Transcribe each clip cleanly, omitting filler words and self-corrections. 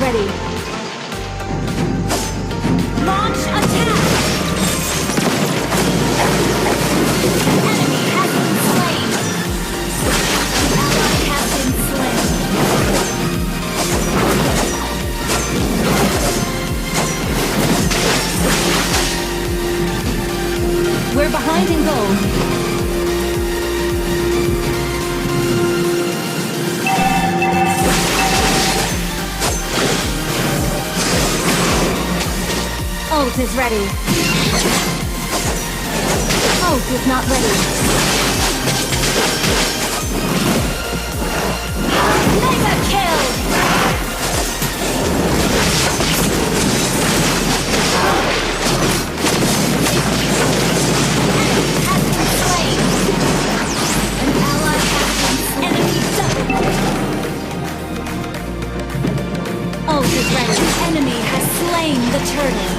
ready. Launch attack! Enemy has been slain! Ally has been slain! We're behind in gold. Ult is ready. Ult is not ready. Mega kill! Enemy has been slain. An ally has been enemy double. Ult is ready. Enemy has slain the turtle.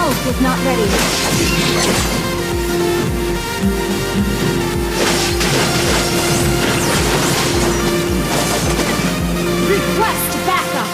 Ult is not ready. Request backup.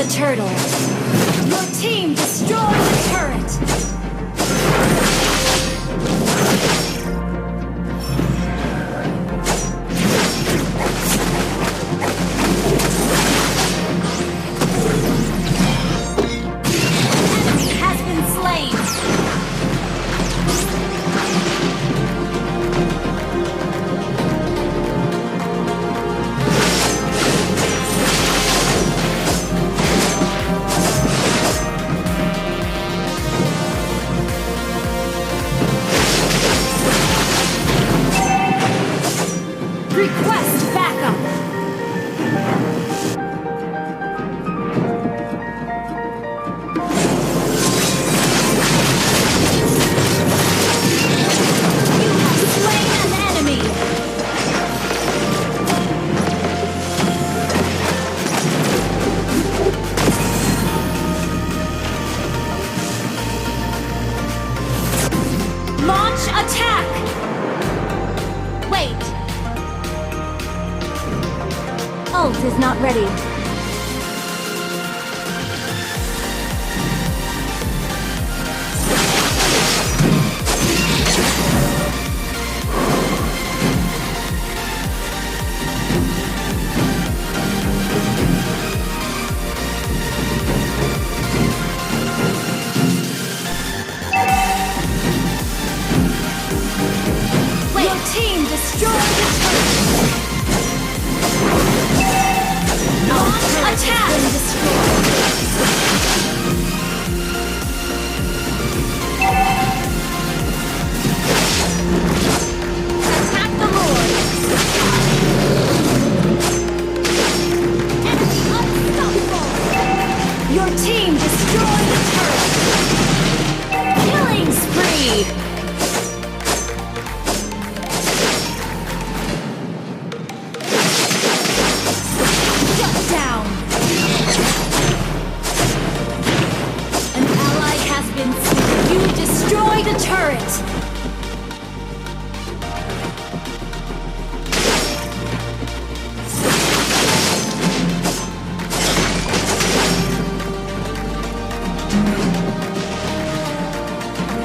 Turtle. Your team destroyed the turret. Enemy has been slain. Request backup! You have slain an enemy! Launch attack! Wait! Ult is not ready. Wait. Your team destroyed the turret. a turret!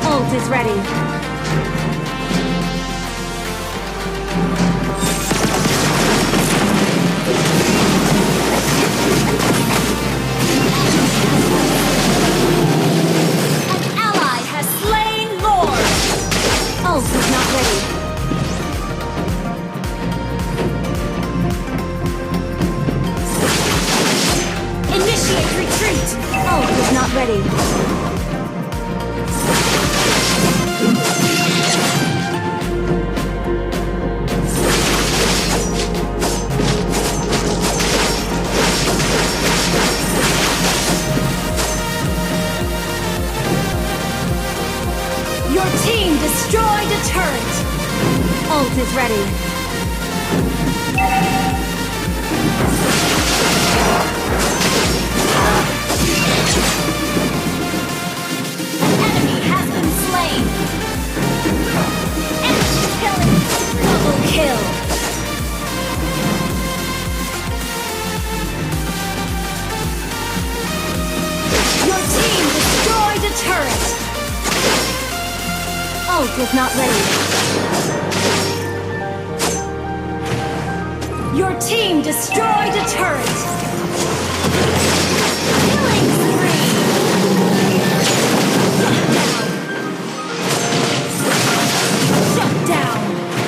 Ult is ready. Is not ready. Initiate retreat! Ult is not ready. Your team destroyed a turret! Ult is ready. An enemy has been slain! Enemy killing! Double kill! Your team destroyed a turret! Ult is not ready. Your team destroyed a turret! Killing spree! Shut down!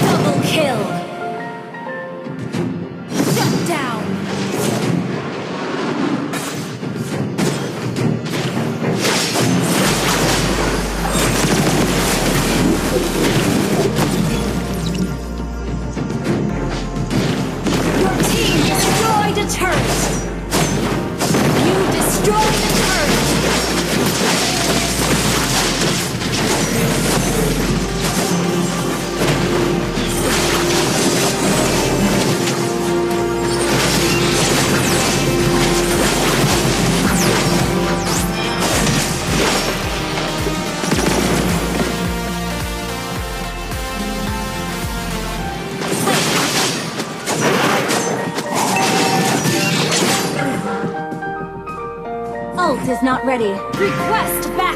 Double kill! Shut down! Ult is not ready. Request back!